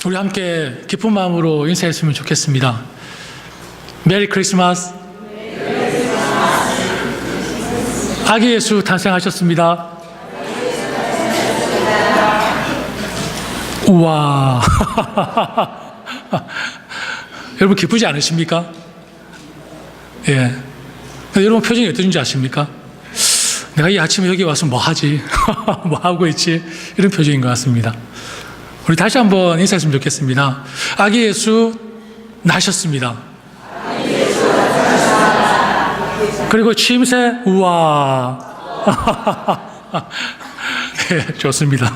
우리 함께 기쁜 마음으로 인사했으면 좋겠습니다. 메리 크리스마스. 아기 예수 탄생하셨습니다. 우와. 여러분 기쁘지 않으십니까? 예. 여러분 표정이 어떤지 아십니까? 내가 이 아침에 여기 와서 뭐 하지? 뭐 하고 있지? 이런 표정인 것 같습니다. 우리 다시 한번 인사했으면 좋겠습니다. 아기 예수 나셨습니다. 그리고 취임새 우와. 네, 좋습니다.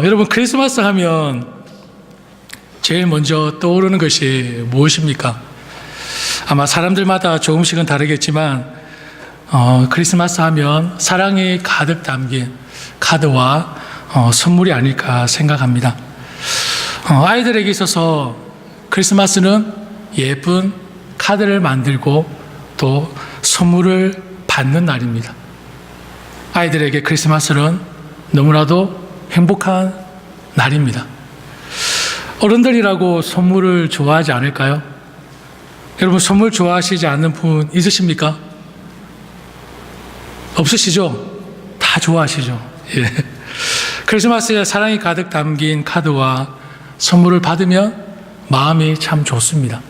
여러분 크리스마스 하면 제일 먼저 떠오르는 것이 무엇입니까? 아마 사람들마다 조금씩은 다르겠지만 크리스마스 하면 사랑이 가득 담긴 카드와 선물이 아닐까 생각합니다. 아이들에게 있어서 크리스마스는 예쁜 카드를 만들고 또 선물을 받는 날입니다. 아이들에게 크리스마스는 너무나도 행복한 날입니다. 어른들이라고 선물을 좋아하지 않을까요? 여러분 선물 좋아하시지 않는 분 있으십니까? 없으시죠? 다 좋아하시죠? 예. 크리스마스에 사랑이 가득 담긴 카드와 선물을 받으면 마음이 참 좋습니다.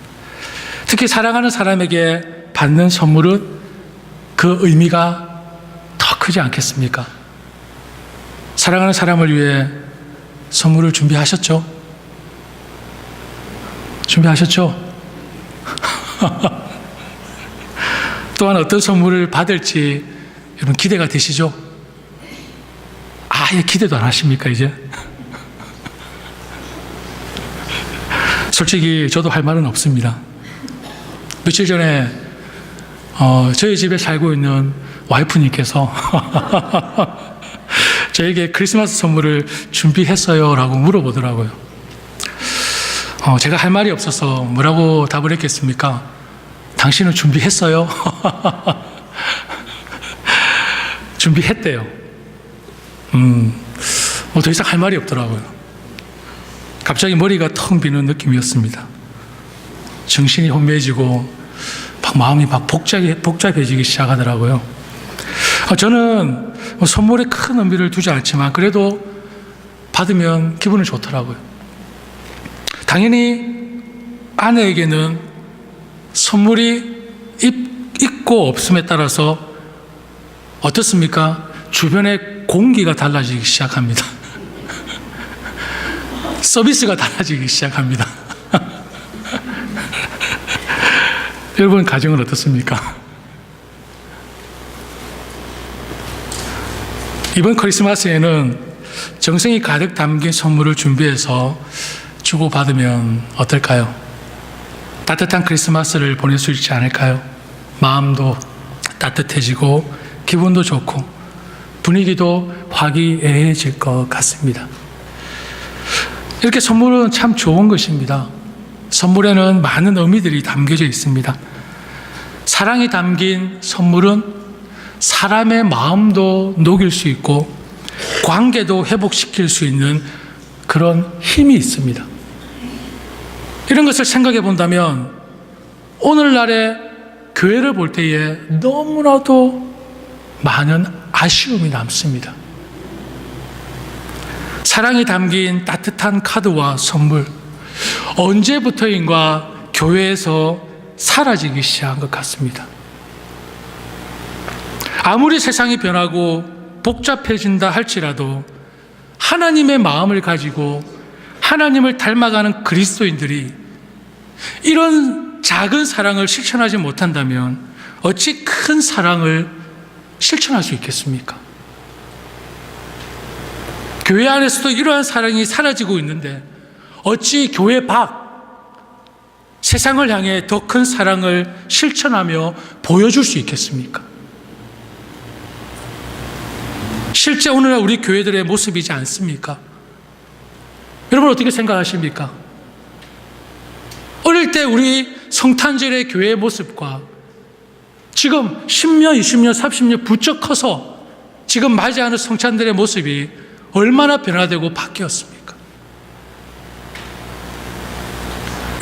특히 사랑하는 사람에게 받는 선물은 그 의미가 더 크지 않겠습니까? 사랑하는 사람을 위해 선물을 준비하셨죠? 준비하셨죠? 또한 어떤 선물을 받을지 여러분 기대가 되시죠? 아예 기대도 안 하십니까 이제? 솔직히 저도 할 말은 없습니다. 며칠 전에 저희 집에 살고 있는 와이프님께서 저에게 크리스마스 선물을 준비했어요 라고 물어보더라고요. 제가 할 말이 없어서 뭐라고 답을 했겠습니까? 당신은 준비했어요? 준비했대요. 더 이상 할 말이 없더라고요. 갑자기 머리가 텅 비는 느낌이었습니다. 정신이 혼미해지고 마음이 복잡해지기 시작하더라고요. 저는 선물에 큰 의미를 두지 않지만 그래도 받으면 기분이 좋더라고요. 당연히 아내에게는 선물이 있고 없음에 따라서 어떻습니까? 주변의 공기가 달라지기 시작합니다. 서비스가 달라지기 시작합니다. 여러분 가정은 어떻습니까? 이번 크리스마스에는 정성이 가득 담긴 선물을 준비해서 주고받으면 어떨까요? 따뜻한 크리스마스를 보낼 수 있지 않을까요? 마음도 따뜻해지고 기분도 좋고 분위기도 화기애애해질 것 같습니다. 이렇게 선물은 참 좋은 것입니다. 선물에는 많은 의미들이 담겨져 있습니다. 사랑이 담긴 선물은 사람의 마음도 녹일 수 있고 관계도 회복시킬 수 있는 그런 힘이 있습니다. 이런 것을 생각해 본다면 오늘날의 교회를 볼 때에 너무나도 많은 아쉬움이 남습니다. 사랑이 담긴 따뜻한 카드와 선물, 언제부터인가 교회에서 사라지기 시작한 것 같습니다. 아무리 세상이 변하고 복잡해진다 할지라도 하나님의 마음을 가지고 하나님을 닮아가는 그리스도인들이 이런 작은 사랑을 실천하지 못한다면 어찌 큰 사랑을 실천할 수 있겠습니까? 교회 안에서도 이러한 사랑이 사라지고 있는데 어찌 교회 밖 세상을 향해 더 큰 사랑을 실천하며 보여줄 수 있겠습니까? 실제 오늘날 우리 교회들의 모습이지 않습니까? 여러분 어떻게 생각하십니까? 어릴 때 우리 성탄절의 교회의 모습과 지금 10년, 20년, 30년 부쩍 커서 지금 맞이하는 성찬들의 모습이 얼마나 변화되고 바뀌었습니까?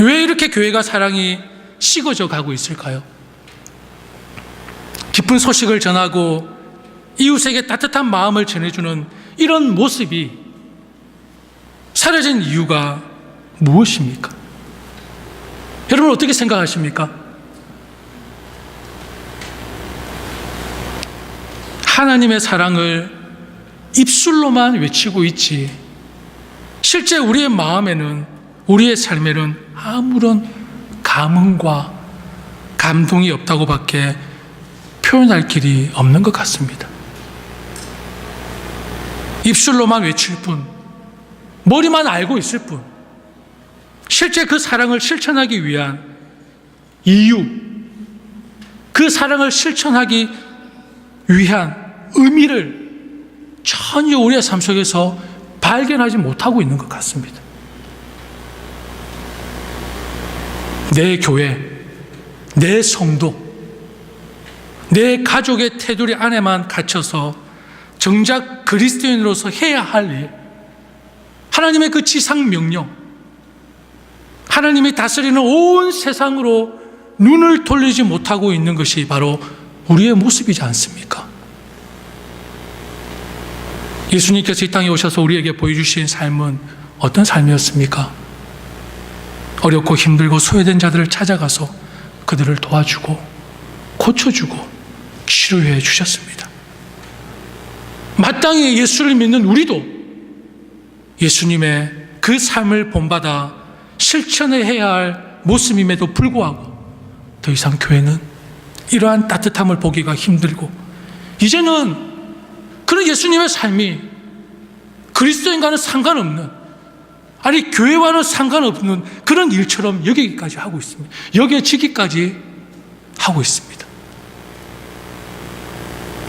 왜 이렇게 교회가 사랑이 식어져 가고 있을까요? 기쁜 소식을 전하고 이웃에게 따뜻한 마음을 전해주는 이런 모습이 사라진 이유가 무엇입니까? 여러분 어떻게 생각하십니까? 하나님의 사랑을 입술로만 외치고 있지 실제 우리의 마음에는, 우리의 삶에는 아무런 감흥과 감동이 없다고 밖에 표현할 길이 없는 것 같습니다. 입술로만 외칠 뿐, 머리만 알고 있을 뿐, 실제 그 사랑을 실천하기 위한 이유, 그 사랑을 실천하기 위한 의미를 전혀 우리의 삶 속에서 발견하지 못하고 있는 것 같습니다. 내 교회, 내 성도, 내 가족의 테두리 안에만 갇혀서 정작 그리스도인으로서 해야 할 일, 하나님의 그 지상 명령, 하나님이 다스리는 온 세상으로 눈을 돌리지 못하고 있는 것이 바로 우리의 모습이지 않습니까? 예수님께서 이 땅에 오셔서 우리에게 보여주신 삶은 어떤 삶이었습니까? 어렵고 힘들고 소외된 자들을 찾아가서 그들을 도와주고 고쳐주고 치료해 주셨습니다. 마땅히 예수를 믿는 우리도 예수님의 그 삶을 본받아 실천해야 할 모습임에도 불구하고 더 이상 교회는 이러한 따뜻함을 보기가 힘들고, 이제는 그런 예수님의 삶이 그리스도인과는 상관없는, 아니 교회와는 상관없는 그런 일처럼 여기기까지 하고 있습니다. 여겨지기까지 하고 있습니다.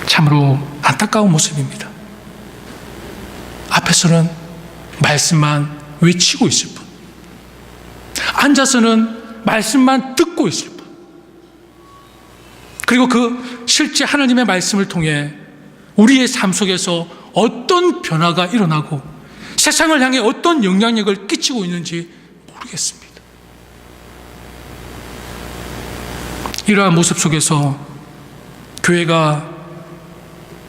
참으로 안타까운 모습입니다. 앞에서는 말씀만 외치고 있을 뿐, 앉아서는 말씀만 듣고 있을 뿐, 그리고 그 실제 하나님의 말씀을 통해 우리의 삶 속에서 어떤 변화가 일어나고 세상을 향해 어떤 영향력을 끼치고 있는지 모르겠습니다. 이러한 모습 속에서 교회가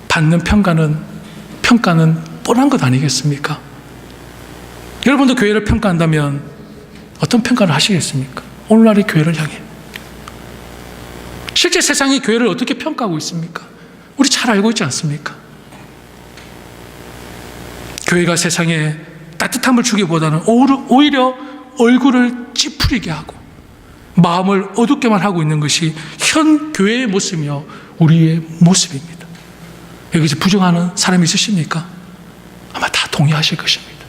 받는 평가는 뻔한 것 아니겠습니까? 여러분도 교회를 평가한다면 어떤 평가를 하시겠습니까? 오늘날의 교회를 향해 실제 세상이 교회를 어떻게 평가하고 있습니까? 우리 잘 알고 있지 않습니까? 교회가 세상에 따뜻함을 주기보다는 오히려 얼굴을 찌푸리게 하고 마음을 어둡게만 하고 있는 것이 현 교회의 모습이며 우리의 모습입니다. 여기서 부정하는 사람이 있으십니까? 아마 다 동의하실 것입니다.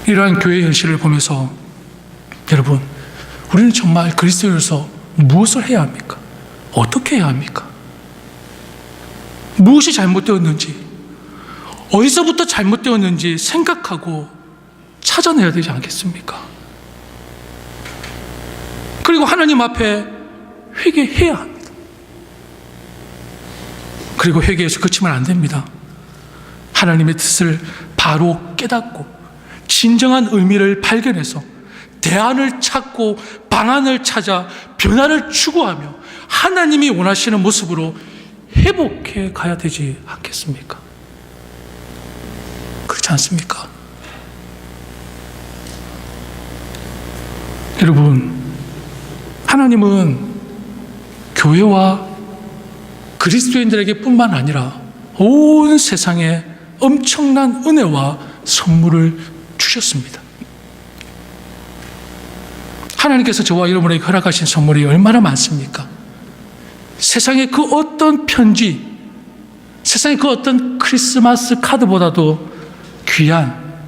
이러한 교회의 현실을 보면서 여러분, 우리는 정말 그리스도인으로서 무엇을 해야 합니까? 어떻게 해야 합니까? 무엇이 잘못되었는지, 어디서부터 잘못되었는지 생각하고 찾아내야 되지 않겠습니까? 그리고 하나님 앞에 회개해야 합니다. 그리고 회개해서 그치면 안 됩니다. 하나님의 뜻을 바로 깨닫고 진정한 의미를 발견해서 대안을 찾고 방안을 찾아 변화를 추구하며 하나님이 원하시는 모습으로 회복해 가야 되지 않겠습니까? 그렇지 않습니까? 여러분, 하나님은 교회와 그리스도인들에게 뿐만 아니라 온 세상에 엄청난 은혜와 선물을 주셨습니다. 하나님께서 저와 여러분에게 허락하신 선물이 얼마나 많습니까? 세상의 그 어떤 편지, 세상의 그 어떤 크리스마스 카드보다도 귀한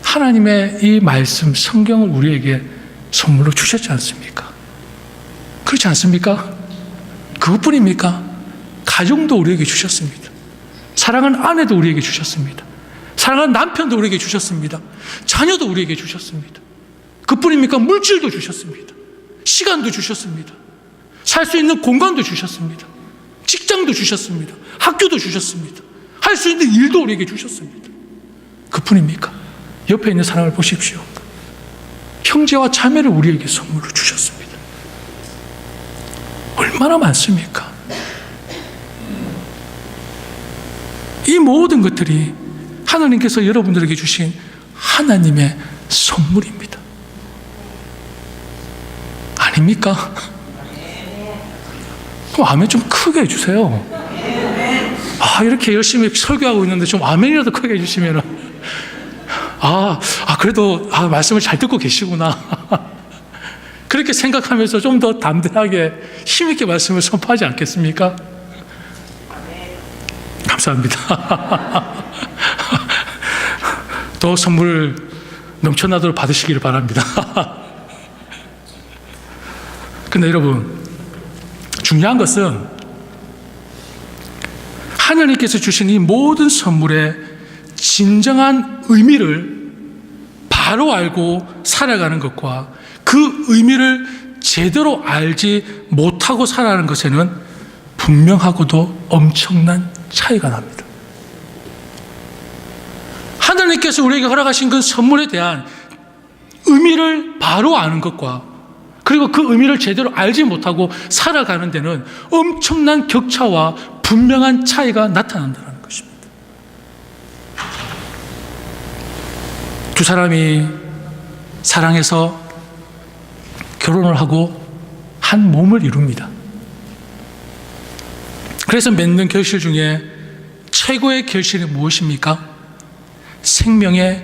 하나님의 이 말씀, 성경을 우리에게 선물로 주셨지 않습니까? 그렇지 않습니까? 그것뿐입니까? 가정도 우리에게 주셨습니다. 사랑하는 아내도 우리에게 주셨습니다. 사랑하는 남편도 우리에게 주셨습니다. 자녀도 우리에게 주셨습니다. 그뿐입니까? 물질도 주셨습니다. 시간도 주셨습니다. 살 수 있는 공간도 주셨습니다. 직장도 주셨습니다. 학교도 주셨습니다. 할 수 있는 일도 우리에게 주셨습니다. 그뿐입니까? 옆에 있는 사람을 보십시오. 형제와 자매를 우리에게 선물로 주셨습니다. 얼마나 많습니까? 이 모든 것들이 하나님께서 여러분들에게 주신 하나님의 선물입니다. 아닙니까? 그럼 아멘 좀 크게 해주세요. 이렇게 열심히 설교하고 있는데 좀 아멘이라도 크게 해주시면 그래도 말씀을 잘 듣고 계시구나. 그렇게 생각하면서 좀 더 담대하게 힘있게 말씀을 선포하지 않겠습니까? 감사합니다. 더 선물 넘쳐나도록 받으시기를 바랍니다. 근데 여러분, 중요한 것은 하나님께서 주신 이 모든 선물의 진정한 의미를 바로 알고 살아가는 것과 그 의미를 제대로 알지 못하고 살아가는 것에는 분명하고도 엄청난 차이가 납니다. 하나님께서 우리에게 허락하신 그 선물에 대한 의미를 바로 아는 것과 그리고 그 의미를 제대로 알지 못하고 살아가는 데는 엄청난 격차와 분명한 차이가 나타난다는 것입니다. 두 사람이 사랑해서 결혼을 하고 한 몸을 이룹니다. 그래서 맺는 결실 중에 최고의 결실이 무엇입니까? 생명의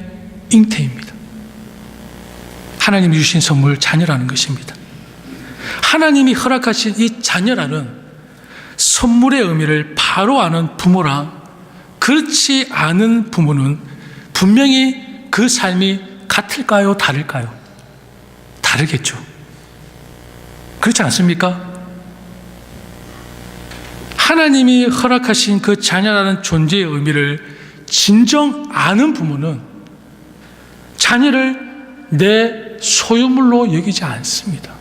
잉태입니다. 하나님이 주신 선물, 자녀라는 것입니다. 하나님이 허락하신 이 자녀라는 선물의 의미를 바로 아는 부모랑 그렇지 않은 부모는 분명히 그 삶이 같을까요? 다를까요? 다르겠죠. 그렇지 않습니까? 하나님이 허락하신 그 자녀라는 존재의 의미를 진정 아는 부모는 자녀를 내 소유물로 여기지 않습니다.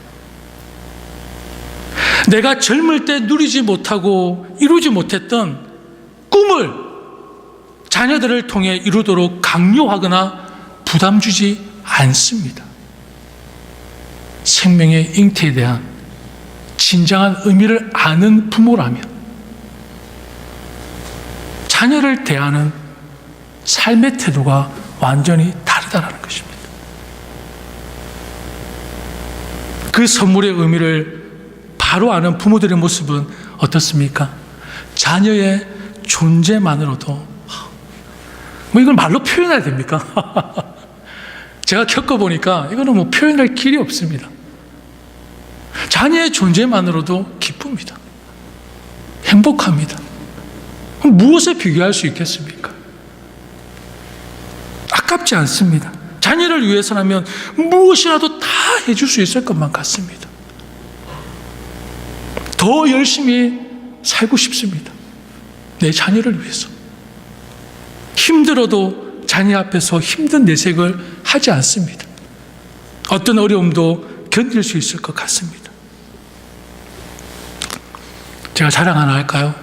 내가 젊을 때 누리지 못하고 이루지 못했던 꿈을 자녀들을 통해 이루도록 강요하거나 부담 주지 않습니다. 생명의 잉태에 대한 진정한 의미를 아는 부모라면 자녀를 대하는 삶의 태도가 완전히 다르다는 것입니다. 그 선물의 의미를 바로 아는 부모들의 모습은 어떻습니까? 자녀의 존재만으로도 이걸 말로 표현해야 됩니까? 제가 겪어보니까 이거는 표현할 길이 없습니다. 자녀의 존재만으로도 기쁩니다. 행복합니다. 무엇에 비교할 수 있겠습니까? 아깝지 않습니다. 자녀를 위해서라면 무엇이라도 다 해줄 수 있을 것만 같습니다. 더 열심히 살고 싶습니다. 내 자녀를 위해서. 힘들어도 자녀 앞에서 힘든 내색을 하지 않습니다. 어떤 어려움도 견딜 수 있을 것 같습니다. 제가 자랑 하나 할까요?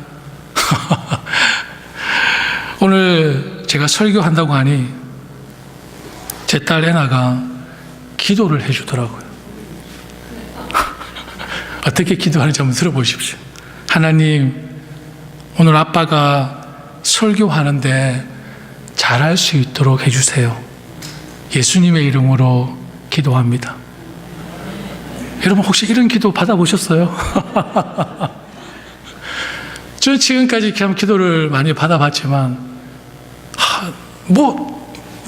오늘 제가 설교한다고 하니 제 딸 애나가 기도를 해주더라고요. 어떻게 기도하는지 한번 들어보십시오. 하나님, 오늘 아빠가 설교하는데 잘할 수 있도록 해주세요. 예수님의 이름으로 기도합니다. 여러분 혹시 이런 기도 받아보셨어요? 저는 지금까지 이렇게 한번 기도를 많이 받아봤지만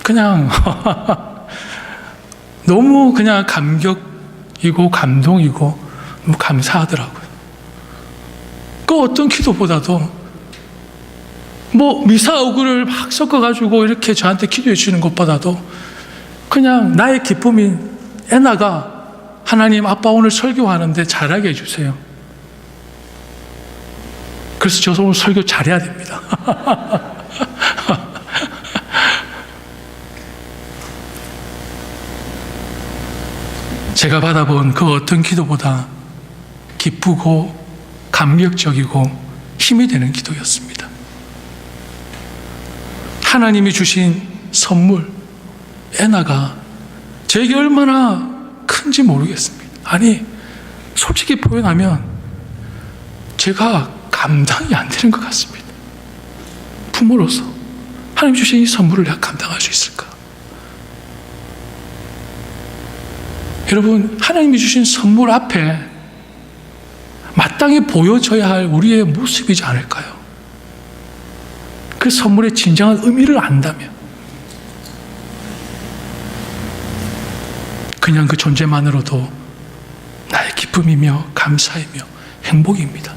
그냥 너무 그냥 감격이고 감동이고 너무 감사하더라고요. 그 어떤 기도보다도 미사 오구를 막 섞어가지고 이렇게 저한테 기도해 주시는 것보다도 그냥 나의 기쁨인 애나가 하나님, 아빠 오늘 설교하는데 잘하게 해주세요. 그래서 저 오늘 설교 잘해야 됩니다. 제가 받아본 그 어떤 기도보다 기쁘고 감격적이고 힘이 되는 기도였습니다. 하나님이 주신 선물, 애나가 저에게 얼마나 큰지 모르겠습니다. 아니, 솔직히 표현하면 제가 감당이 안 되는 것 같습니다. 부모로서 하나님 주신 이 선물을 내가 감당할 수 있을까? 여러분, 하나님이 주신 선물 앞에 마땅히 보여져야 할 우리의 모습이지 않을까요? 그 선물의 진정한 의미를 안다면 그냥 그 존재만으로도 나의 기쁨이며 감사이며 행복입니다.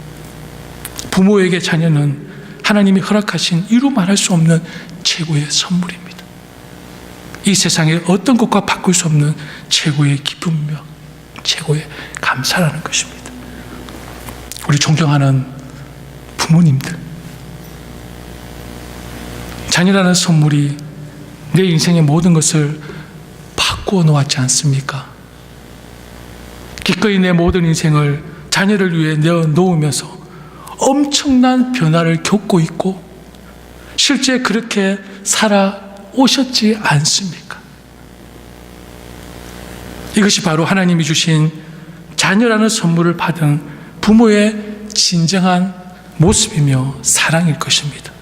부모에게 자녀는 하나님이 허락하신 이루 말할 수 없는 최고의 선물입니다. 이 세상의 어떤 것과 바꿀 수 없는 최고의 기쁨이며 최고의 감사라는 것입니다. 우리 존경하는 부모님들, 자녀라는 선물이 내 인생의 모든 것을 바꾸어 놓았지 않습니까? 기꺼이 내 모든 인생을 자녀를 위해 내어 놓으면서 엄청난 변화를 겪고 있고 실제 그렇게 살아오셨지 않습니까? 이것이 바로 하나님이 주신 자녀라는 선물을 받은 부모의 진정한 모습이며 사랑일 것입니다.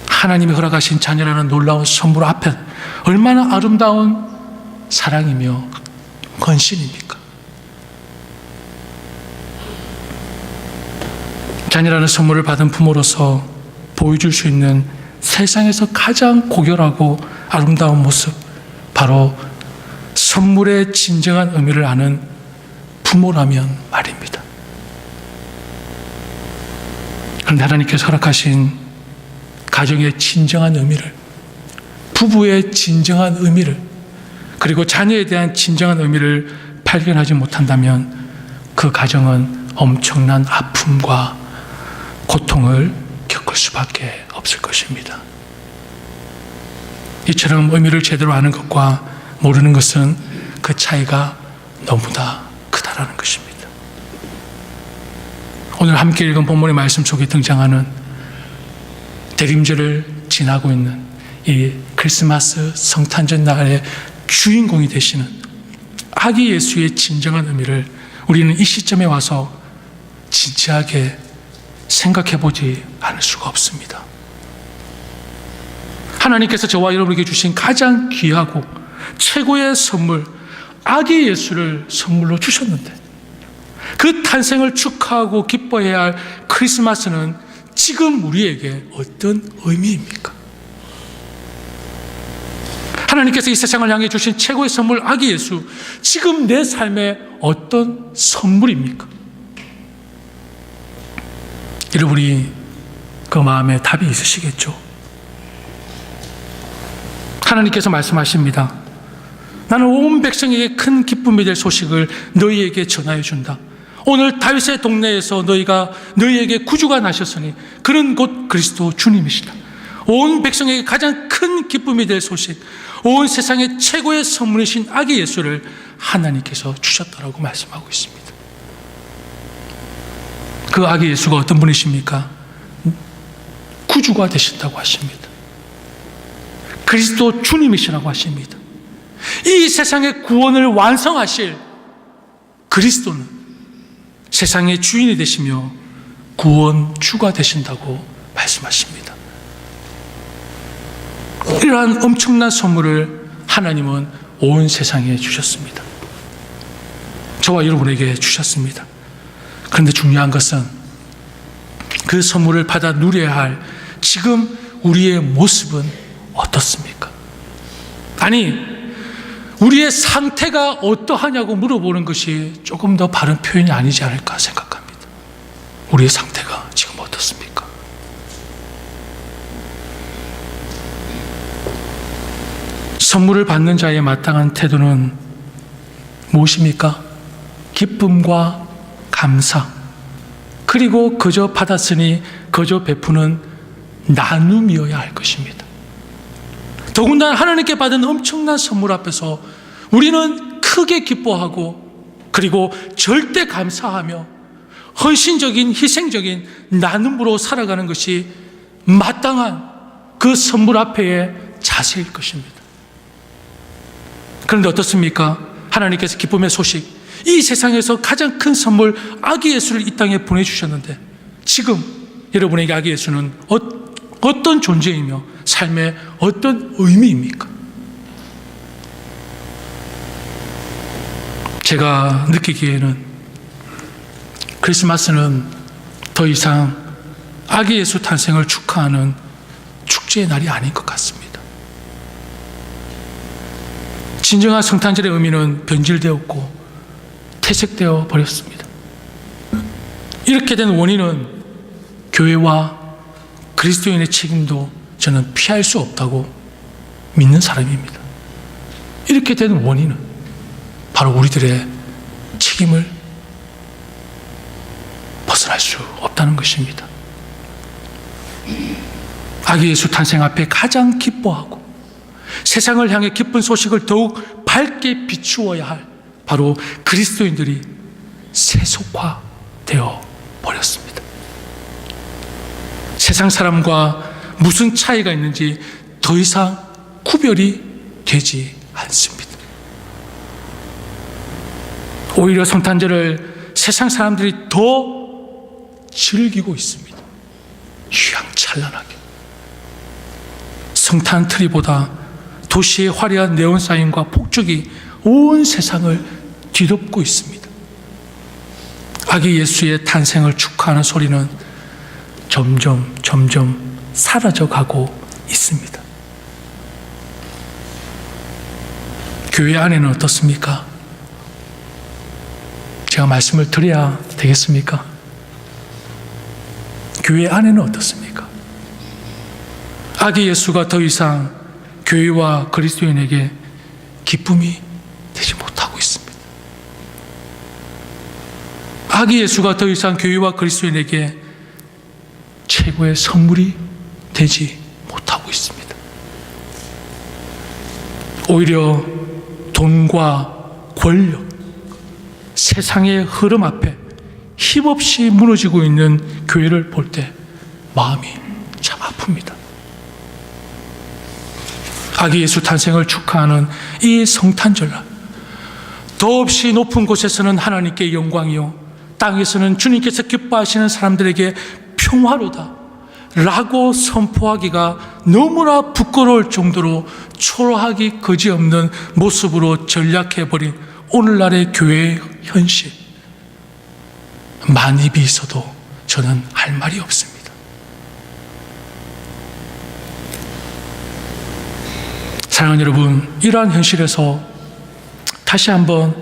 하나님이 허락하신 자녀라는 놀라운 선물 앞에 얼마나 아름다운 사랑이며 헌신입니까? 자녀라는 선물을 받은 부모로서 보여줄 수 있는 세상에서 가장 고결하고 아름다운 모습, 바로 선물의 진정한 의미를 아는 부모라면 말입니다. 그런데 하나님께서 허락하신 가정의 진정한 의미를, 부부의 진정한 의미를, 그리고 자녀에 대한 진정한 의미를 발견하지 못한다면 그 가정은 엄청난 아픔과 고통을 겪을 수밖에 없을 것입니다. 이처럼 의미를 제대로 아는 것과 모르는 것은 그 차이가 너무나 크다라는 것입니다. 오늘 함께 읽은 본문의 말씀 속에 등장하는 대림절을 지나고 있는 이 크리스마스 성탄절 날의 주인공이 되시는 아기 예수의 진정한 의미를 우리는 이 시점에 와서 진지하게 생각해 보지 않을 수가 없습니다. 하나님께서 저와 여러분에게 주신 가장 귀하고 최고의 선물, 아기 예수를 선물로 주셨는데 그 탄생을 축하하고 기뻐해야 할 크리스마스는 지금 우리에게 어떤 의미입니까? 하나님께서 이 세상을 향해 주신 최고의 선물 아기 예수, 지금 내 삶에 어떤 선물입니까? 여러분이 그 마음에 답이 있으시겠죠? 하나님께서 말씀하십니다. 나는 온 백성에게 큰 기쁨이 될 소식을 너희에게 전하여 준다. 오늘 다윗의 동네에서 너희에게 구주가 나셨으니 그는 곧 그리스도 주님이시다. 온 백성에게 가장 큰 기쁨이 될 소식, 온 세상의 최고의 선물이신 아기 예수를 하나님께서 주셨다라고 말씀하고 있습니다. 그 아기 예수가 어떤 분이십니까? 구주가 되신다고 하십니다. 그리스도 주님이시라고 하십니다. 이 세상의 구원을 완성하실 그리스도는 세상의 주인이 되시며 구원주가 되신다고 말씀하십니다. 이러한 엄청난 선물을 하나님은 온 세상에 주셨습니다. 저와 여러분에게 주셨습니다. 그런데 중요한 것은 그 선물을 받아 누려야 할 지금 우리의 모습은 어떻습니까? 아니, 우리의 상태가 어떠하냐고 물어보는 것이 조금 더 바른 표현이 아니지 않을까 생각합니다. 우리의 상태가 지금 어떻습니까? 선물을 받는 자의 마땅한 태도는 무엇입니까? 기쁨과 감사, 그리고 그저 받았으니 그저 베푸는 나눔이어야 할 것입니다. 더군다나 하나님께 받은 엄청난 선물 앞에서 우리는 크게 기뻐하고 그리고 절대 감사하며 헌신적인 희생적인 나눔으로 살아가는 것이 마땅한 그 선물 앞에의 자세일 것입니다. 그런데 어떻습니까? 하나님께서 기쁨의 소식, 이 세상에서 가장 큰 선물 아기 예수를 이 땅에 보내주셨는데 지금 여러분에게 아기 예수는 어떤 존재이며 삶의 어떤 의미입니까? 제가 느끼기에는 크리스마스는 더 이상 아기 예수 탄생을 축하하는 축제의 날이 아닌 것 같습니다. 진정한 성탄절의 의미는 변질되었고 퇴색되어 버렸습니다. 이렇게 된 원인은 교회와 그리스도인의 책임도 저는 피할 수 없다고 믿는 사람입니다. 이렇게 된 원인은 바로 우리들의 책임을 벗어날 수 없다는 것입니다. 아기 예수 탄생 앞에 가장 기뻐하고 세상을 향해 기쁜 소식을 더욱 밝게 비추어야 할 바로 그리스도인들이 세속화되어 버렸습니다. 세상 사람과 무슨 차이가 있는지 더 이상 구별이 되지 않습니다. 오히려 성탄절을 세상 사람들이 더 즐기고 있습니다. 휘황찬란하게. 성탄 트리보다 도시의 화려한 네온사인과 폭죽이 온 세상을 뒤덮고 있습니다. 아기 예수의 탄생을 축하하는 소리는 점점 사라져가고 있습니다. 교회 안에는 어떻습니까? 제가 말씀을 드려야 되겠습니까? 교회 안에는 어떻습니까? 아기 예수가 더 이상 교회와 그리스도인에게 기쁨이 되지 못하고 있습니다. 아기 예수가 더 이상 교회와 그리스도인에게 최고의 선물이 되지 못하고 있습니다. 오히려 돈과 권력, 세상의 흐름 앞에 힘없이 무너지고 있는 교회를 볼 때 마음이 참 아픕니다. 아기 예수 탄생을 축하하는 이 성탄절날, 더없이 높은 곳에서는 하나님께 영광이요 땅에서는 주님께서 기뻐하시는 사람들에게 평화로다 라고 선포하기가 너무나 부끄러울 정도로 초라하기 그지없는 모습으로 전락해버린 오늘날의 교회의 현실, 만입이 있어도 저는 할 말이 없습니다. 사랑하는 여러분, 이러한 현실에서 다시 한번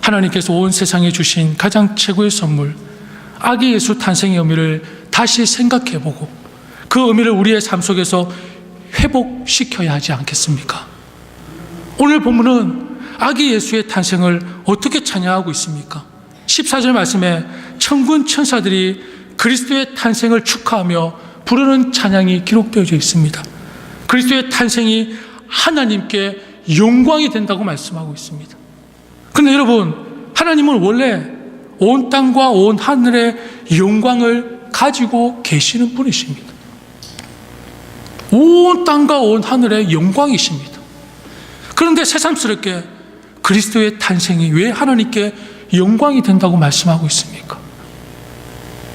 하나님께서 온 세상에 주신 가장 최고의 선물, 아기 예수 탄생의 의미를 다시 생각해보고 그 의미를 우리의 삶 속에서 회복시켜야 하지 않겠습니까? 오늘 본문은 아기 예수의 탄생을 어떻게 찬양하고 있습니까? 14절 말씀에 천군 천사들이 그리스도의 탄생을 축하하며 부르는 찬양이 기록되어 있습니다. 그리스도의 탄생이 하나님께 영광이 된다고 말씀하고 있습니다. 그런데 여러분, 하나님은 원래 온 땅과 온 하늘의 영광을 가지고 계시는 분이십니다. 온 땅과 온 하늘의 영광이십니다. 그런데 새삼스럽게 그리스도의 탄생이 왜 하나님께 영광이 된다고 말씀하고 있습니까?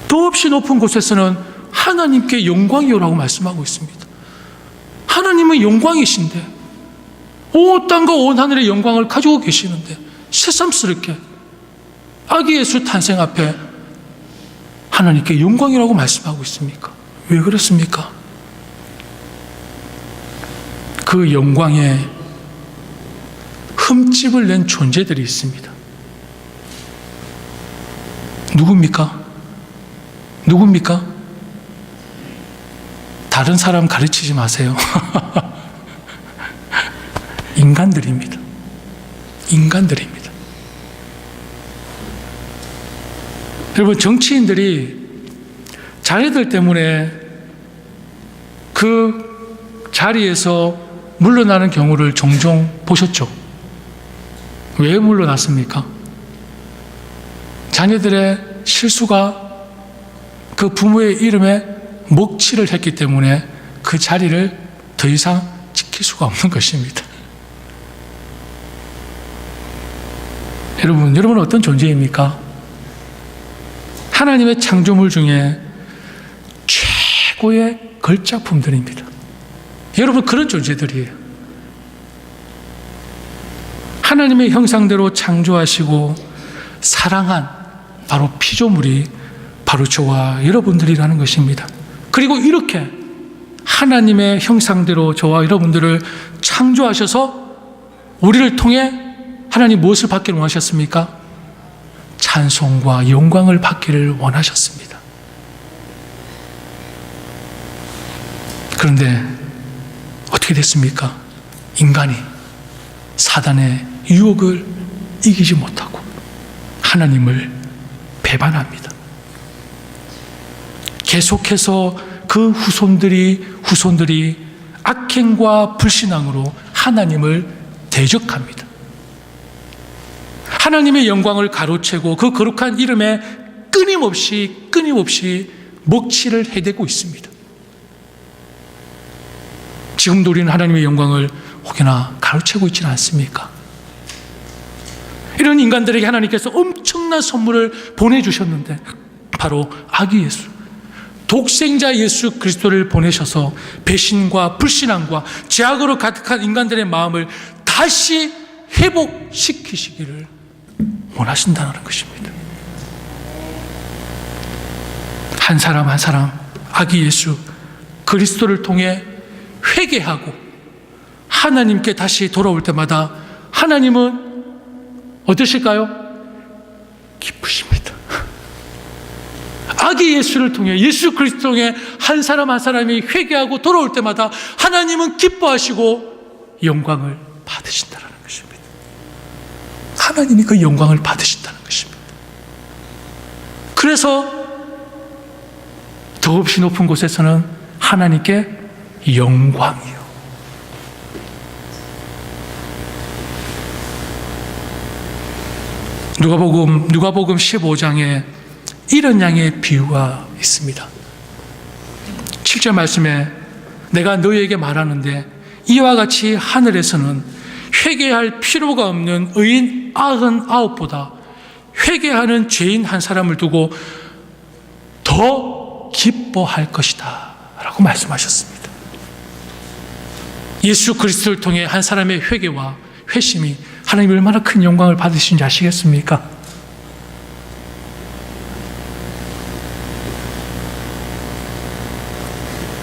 더없이 높은 곳에서는 하나님께 영광이요라고 말씀하고 있습니다. 하나님은 영광이신데 온 땅과 온 하늘의 영광을 가지고 계시는데 새삼스럽게 아기 예수 탄생 앞에 하나님께 영광이라고 말씀하고 있습니까? 왜 그렇습니까? 그 영광에 흠집을 낸 존재들이 있습니다. 누굽니까? 누굽니까? 다른 사람 가르치지 마세요. 인간들입니다. 인간들입니다. 여러분, 정치인들이 자기들 때문에 그 자리에서 물러나는 경우를 종종 보셨죠? 왜 물러났습니까? 자녀들의 실수가 그 부모의 이름에 먹칠을 했기 때문에 그 자리를 더 이상 지킬 수가 없는 것입니다. 여러분은 어떤 존재입니까? 하나님의 창조물 중에 최고의 걸작품들입니다. 여러분, 그런 존재들이에요. 하나님의 형상대로 창조하시고 사랑한 바로 피조물이 바로 저와 여러분들이라는 것입니다. 그리고 이렇게 하나님의 형상대로 저와 여러분들을 창조하셔서 우리를 통해 하나님 무엇을 받기를 원하셨습니까? 찬송과 영광을 받기를 원하셨습니다. 그런데 어떻게 됐습니까? 인간이 사단의 유혹을 이기지 못하고 하나님을 배반합니다. 계속해서 그 후손들이 악행과 불신앙으로 하나님을 대적합니다. 하나님의 영광을 가로채고 그 거룩한 이름에 끊임없이 먹칠을 해대고 있습니다. 지금도 우리는 하나님의 영광을 혹여나 가로채고 있지는 않습니까? 이런 인간들에게 하나님께서 엄청난 선물을 보내주셨는데 바로 아기 예수, 독생자 예수 그리스도를 보내셔서 배신과 불신앙과 죄악으로 가득한 인간들의 마음을 다시 회복시키시기를 원하신다는 것입니다. 한 사람 한 사람 아기 예수 그리스도를 통해 회개하고 하나님께 다시 돌아올 때마다 하나님은 어떠실까요? 기쁘십니다. 아기 예수를 통해 예수 그리스도를 통해 한 사람 한 사람이 회개하고 돌아올 때마다 하나님은 기뻐하시고 영광을 받으신다는 것입니다. 하나님이 그 영광을 받으신다는 것입니다. 그래서 더없이 높은 곳에서는 하나님께 영광이요. 누가복음 15장에 이런 양의 비유가 있습니다. 7절 말씀에 내가 너희에게 말하는데 이와 같이 하늘에서는 회개할 필요가 없는 의인 99보다 회개하는 죄인 한 사람을 두고 더 기뻐할 것이다 라고 말씀하셨습니다. 예수 그리스도를 통해 한 사람의 회개와 회심이 하나님이 얼마나 큰 영광을 받으신지 아시겠습니까?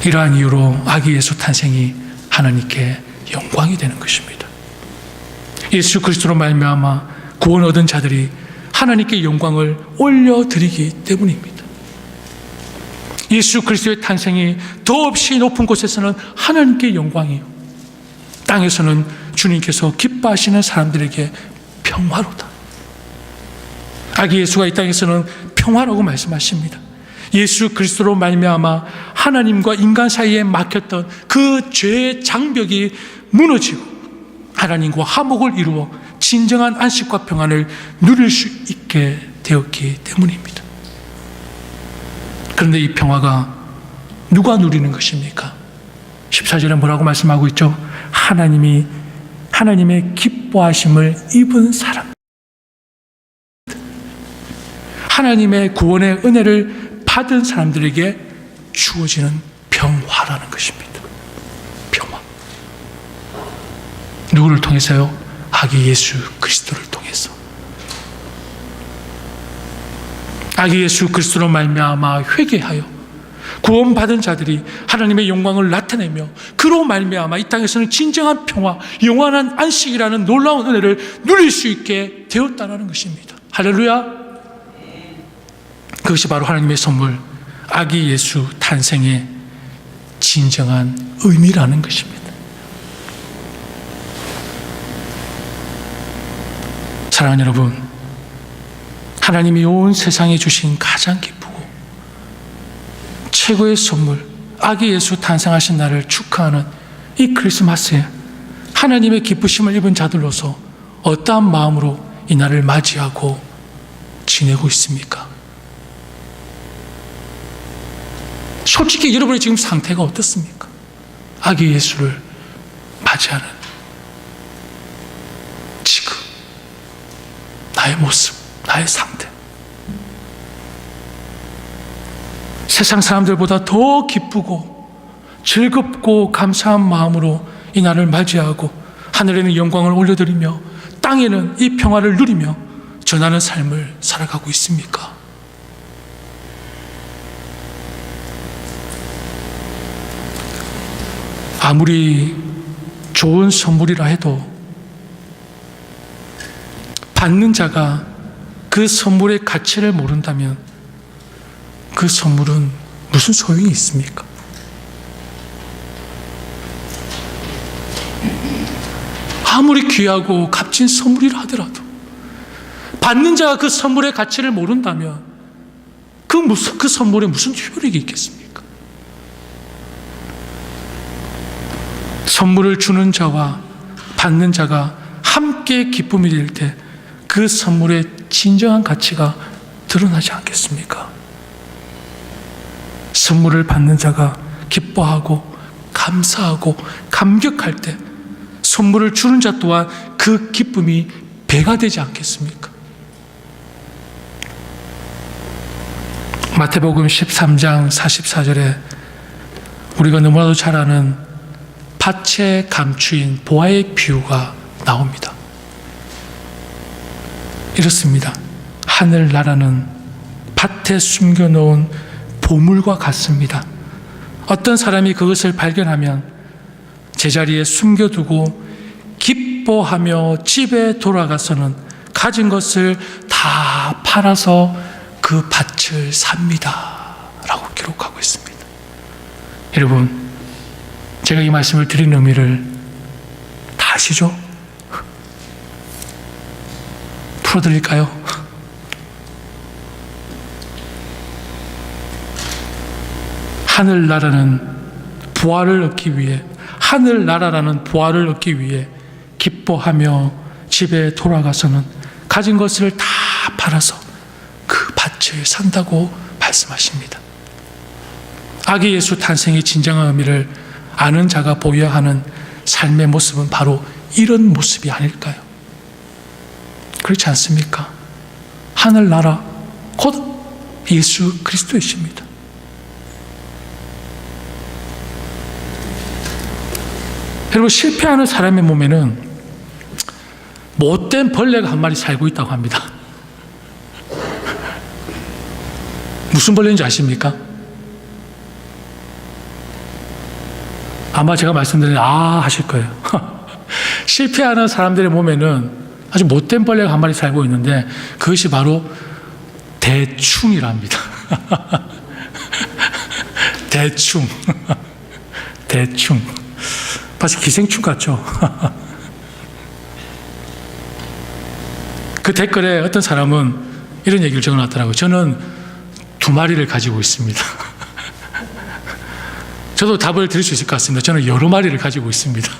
이러한 이유로 아기 예수 탄생이 하나님께 영광이 되는 것입니다. 예수 그리스도로 말미암아 구원 얻은 자들이 하나님께 영광을 올려드리기 때문입니다. 예수 그리스도의 탄생이 더없이 높은 곳에서는 하나님께 영광이요, 땅에서는 주님께서 기뻐하시는 사람들에게 평화로다. 아기 예수가 이 땅에서는 평화라고 말씀하십니다. 예수 그리스도로 말미암아 하나님과 인간 사이에 막혔던 그 죄의 장벽이 무너지고 하나님과 화목을 이루어 진정한 안식과 평안을 누릴 수 있게 되었기 때문입니다. 그런데 이 평화가 누가 누리는 것입니까? 14절에 뭐라고 말씀하고 있죠? 하나님의 기뻐하심을 입은 사람, 하나님의 구원의 은혜를 받은 사람들에게 주어지는 평화라는 것입니다. 평화. 누구를 통해서요? 아기 예수 그리스도를 통해서. 아기 예수 그리스도로 말미암아 회개하여 구원받은 자들이 하나님의 영광을 나타내며 그로 말미암아 이 땅에서는 진정한 평화, 영원한 안식이라는 놀라운 은혜를 누릴 수 있게 되었다는 것입니다. 할렐루야. 그것이 바로 하나님의 선물, 아기 예수 탄생의 진정한 의미라는 것입니다. 사랑하는 여러분, 하나님이 온 세상에 주신 가장 기쁘고 최고의 선물, 아기 예수 탄생하신 날을 축하하는 이 크리스마스에 하나님의 기쁘심을 입은 자들로서 어떠한 마음으로 이 날을 맞이하고 지내고 있습니까? 솔직히 여러분의 지금 상태가 어떻습니까? 아기 예수를 맞이하는 지금 나의 나의 모습, 나의 상태. 세상 사람들보다 더 기쁘고 즐겁고 감사한 마음으로 이 날을 맞이하고 하늘에는 영광을 올려드리며 땅에는 이 평화를 누리며 전하는 삶을 살아가고 있습니까? 아무리 좋은 선물이라 해도 받는 자가 그 선물의 가치를 모른다면 그 선물은 무슨 소용이 있습니까? 아무리 귀하고 값진 선물이라 하더라도 받는 자가 그 선물의 가치를 모른다면 그 선물에 무슨 효력이 있겠습니까? 선물을 주는 자와 받는 자가 함께 기쁨이 될 때 그 선물의 진정한 가치가 드러나지 않겠습니까? 선물을 받는 자가 기뻐하고 감사하고 감격할 때 선물을 주는 자 또한 그 기쁨이 배가 되지 않겠습니까? 마태복음 13장 44절에 우리가 너무나도 잘 아는 밭에 감추인 보화의 비유가 나옵니다. 이렇습니다. 하늘나라는 밭에 숨겨놓은 보물과 같습니다. 어떤 사람이 그것을 발견하면 제자리에 숨겨두고 기뻐하며 집에 돌아가서는 가진 것을 다 팔아서 그 밭을 삽니다. 라고 기록하고 있습니다. 여러분, 제가 이 말씀을 드린 의미를 다 아시죠? 풀어드릴까요? 하늘나라는 부활을 얻기 위해, 하늘나라라는 부활을 얻기 위해 기뻐하며 집에 돌아가서는 가진 것을 다 팔아서 그 밭을 산다고 말씀하십니다. 아기 예수 탄생의 진정한 의미를 아는 자가 보여야 하는 삶의 모습은 바로 이런 모습이 아닐까요? 그렇지 않습니까? 하늘나라 곧 예수 그리스도이십니다. 여러분, 실패하는 사람의 몸에는 못된 벌레가 한 마리 살고 있다고 합니다. 무슨 벌레인지 아십니까? 아마 제가 말씀드린 하실 거예요. 실패하는 사람들의 몸에는 아주 못된 벌레가 한 마리 살고 있는데 그것이 바로 대충이랍니다. 대충. 대충. 마치 기생충 같죠? 그 댓글에 어떤 사람은 이런 얘기를 적어놨더라고요. 저는 2마리를 가지고 있습니다. 저도 답을 드릴 수 있을 것 같습니다. 저는 여러 마리를 가지고 있습니다.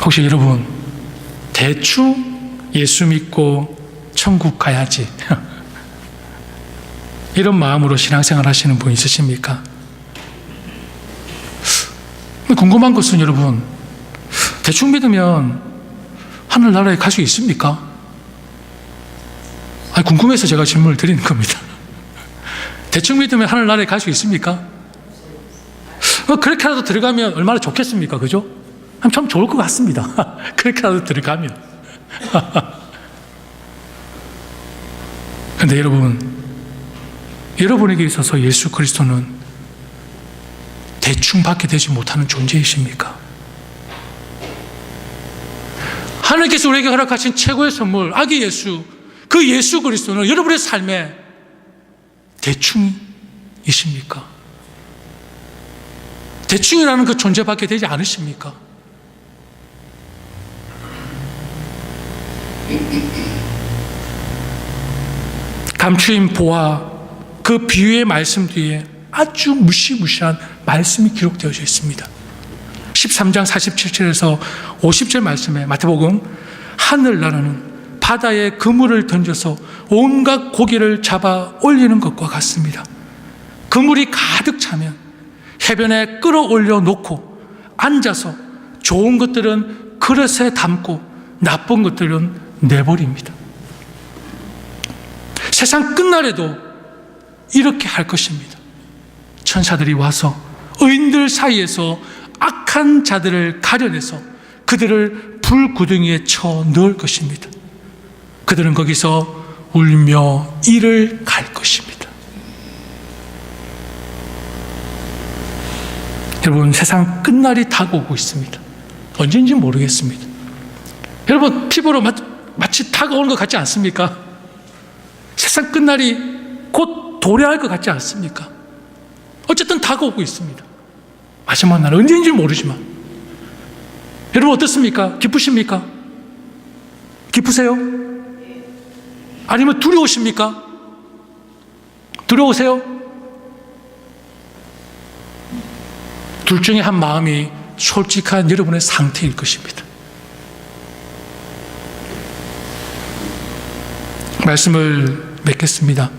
혹시 여러분, 대충 예수 믿고 천국 가야지 이런 마음으로 신앙생활 하시는 분 있으십니까? 궁금한 것은 여러분, 대충 믿으면 하늘나라에 갈 수 있습니까? 궁금해서 제가 질문을 드리는 겁니다. 대충 믿으면 하늘나라에 갈 수 있습니까? 그렇게라도 들어가면 얼마나 좋겠습니까? 그죠? 참 좋을 것 같습니다. 그렇게라도 들어가면. 그런데 여러분에게 있어서 예수 그리스도는 대충 받게 되지 못하는 존재이십니까? 하나님께서 우리에게 허락하신 최고의 선물, 아기 예수, 그 예수 그리스도는 여러분의 삶에 대충이십니까? 대충이라는 그 존재밖에 되지 않으십니까? 감추인 보화, 그 비유의 말씀 뒤에 아주 무시무시한 말씀이 기록되어져 있습니다. 13장 47절에서 50절 말씀에 마태복음, 하늘나라는 바다에 그물을 던져서 온갖 고기를 잡아 올리는 것과 같습니다. 그물이 가득 차면 해변에 끌어올려 놓고 앉아서 좋은 것들은 그 그릇에 담고 나쁜 것들은 내버립니다. 세상 끝날에도 이렇게 할 것입니다. 천사들이 와서 의인들 사이에서 악한 자들을 가려내서 그들을 불구덩이에 쳐 넣을 것입니다. 그들은 거기서 울며 이를 갈 것입니다. 여러분, 세상 끝날이 다가오고 있습니다. 언제인지 모르겠습니다. 여러분, 피부로 마치 다가오는 것 같지 않습니까? 세상 끝날이 곧 도래할 것 같지 않습니까? 어쨌든 다가오고 있습니다. 마지막 날은 언제인지 모르지만. 여러분, 어떻습니까? 기쁘십니까? 기쁘세요? 아니면 두려우십니까? 두려우세요? 둘 중에 한 마음이 솔직한 여러분의 상태일 것입니다. 말씀을 맺겠습니다.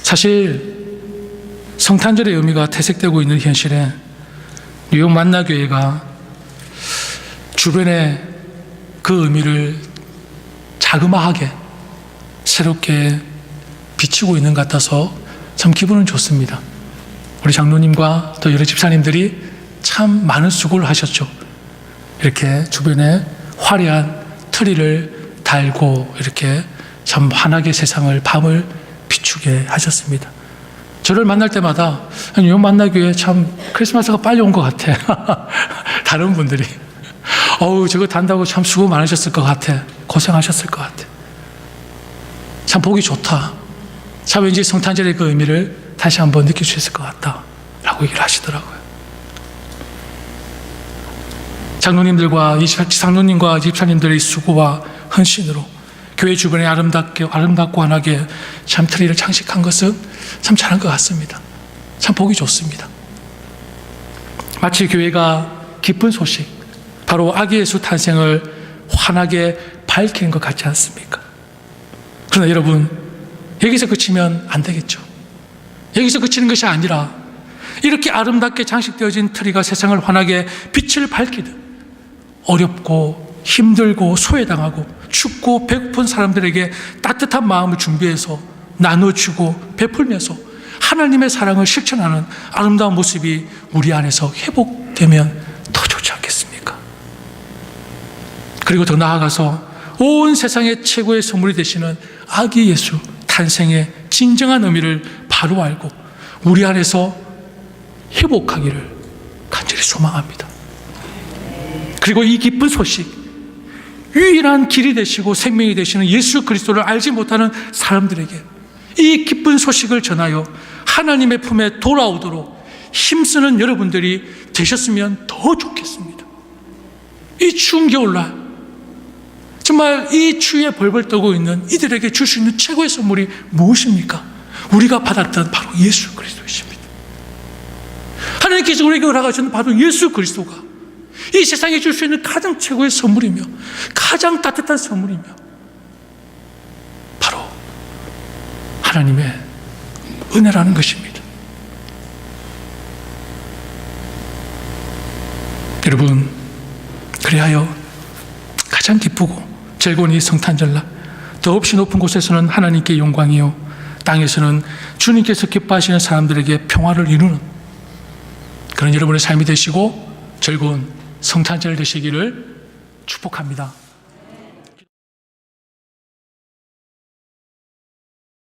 사실 성탄절의 의미가 퇴색되고 있는 현실에 뉴욕 만나교회가 주변에 그 의미를 자그마하게 새롭게 비치고 있는 것 같아서 참 기분은 좋습니다. 우리 장로님과 또 여러 집사님들이 참 많은 수고를 하셨죠. 이렇게 주변에 화려한 트리를 달고 이렇게 참 환하게 세상을 밤을 비추게 하셨습니다. 저를 만날 때마다 뉴욕 만나교회 참 크리스마스가 빨리 온 것 같아. 다른 분들이 어우, 저거 단다고 참 수고 많으셨을 것 같아. 고생하셨을 것 같아. 참 보기 좋다. 참 왠지 성탄절의 그 의미를 다시 한번 느낄 수 있을 것 같다 라고 얘기를 하시더라고요. 장로님과 집사님들의 수고와 헌신으로 교회 주변에 아름답고 환하게 참 트리를 장식한 것은 참 잘한 것 같습니다. 참 보기 좋습니다. 마치 교회가 기쁜 소식, 바로 아기 예수 탄생을 환하게 밝히는 것 같지 않습니까? 그러나 여러분, 여기서 그치면 안 되겠죠. 여기서 그치는 것이 아니라 이렇게 아름답게 장식되어진 트리가 세상을 환하게 빛을 밝히듯 어렵고 힘들고 소외당하고 춥고 배고픈 사람들에게 따뜻한 마음을 준비해서 나눠주고 베풀면서 하나님의 사랑을 실천하는 아름다운 모습이 우리 안에서 회복되면 더 좋지 않겠습니까? 그리고 더 나아가서 온 세상의 최고의 선물이 되시는 아기 예수 탄생의 진정한 의미를 바로 알고 우리 안에서 회복하기를 간절히 소망합니다. 그리고 이 기쁜 소식, 유일한 길이 되시고 생명이 되시는 예수 그리스도를 알지 못하는 사람들에게 이 기쁜 소식을 전하여 하나님의 품에 돌아오도록 힘쓰는 여러분들이 되셨으면 더 좋겠습니다. 이 추운 겨울날 정말 이 추위에 벌벌 떠고 있는 이들에게 줄 수 있는 최고의 선물이 무엇입니까? 우리가 받았던 바로 예수 그리스도이십니다. 하나님께서 우리에게 허락하신 바로 예수 그리스도가 이 세상에 줄 수 있는 가장 최고의 선물이며 가장 따뜻한 선물이며 바로 하나님의 은혜라는 것입니다. 여러분, 그리하여 가장 기쁘고 즐거운 이 성탄절날 더없이 높은 곳에서는 하나님께 영광이요 땅에서는 주님께서 기뻐하시는 사람들에게 평화를 이루는 그런 여러분의 삶이 되시고 즐거운 성탄절 되시기를 축복합니다.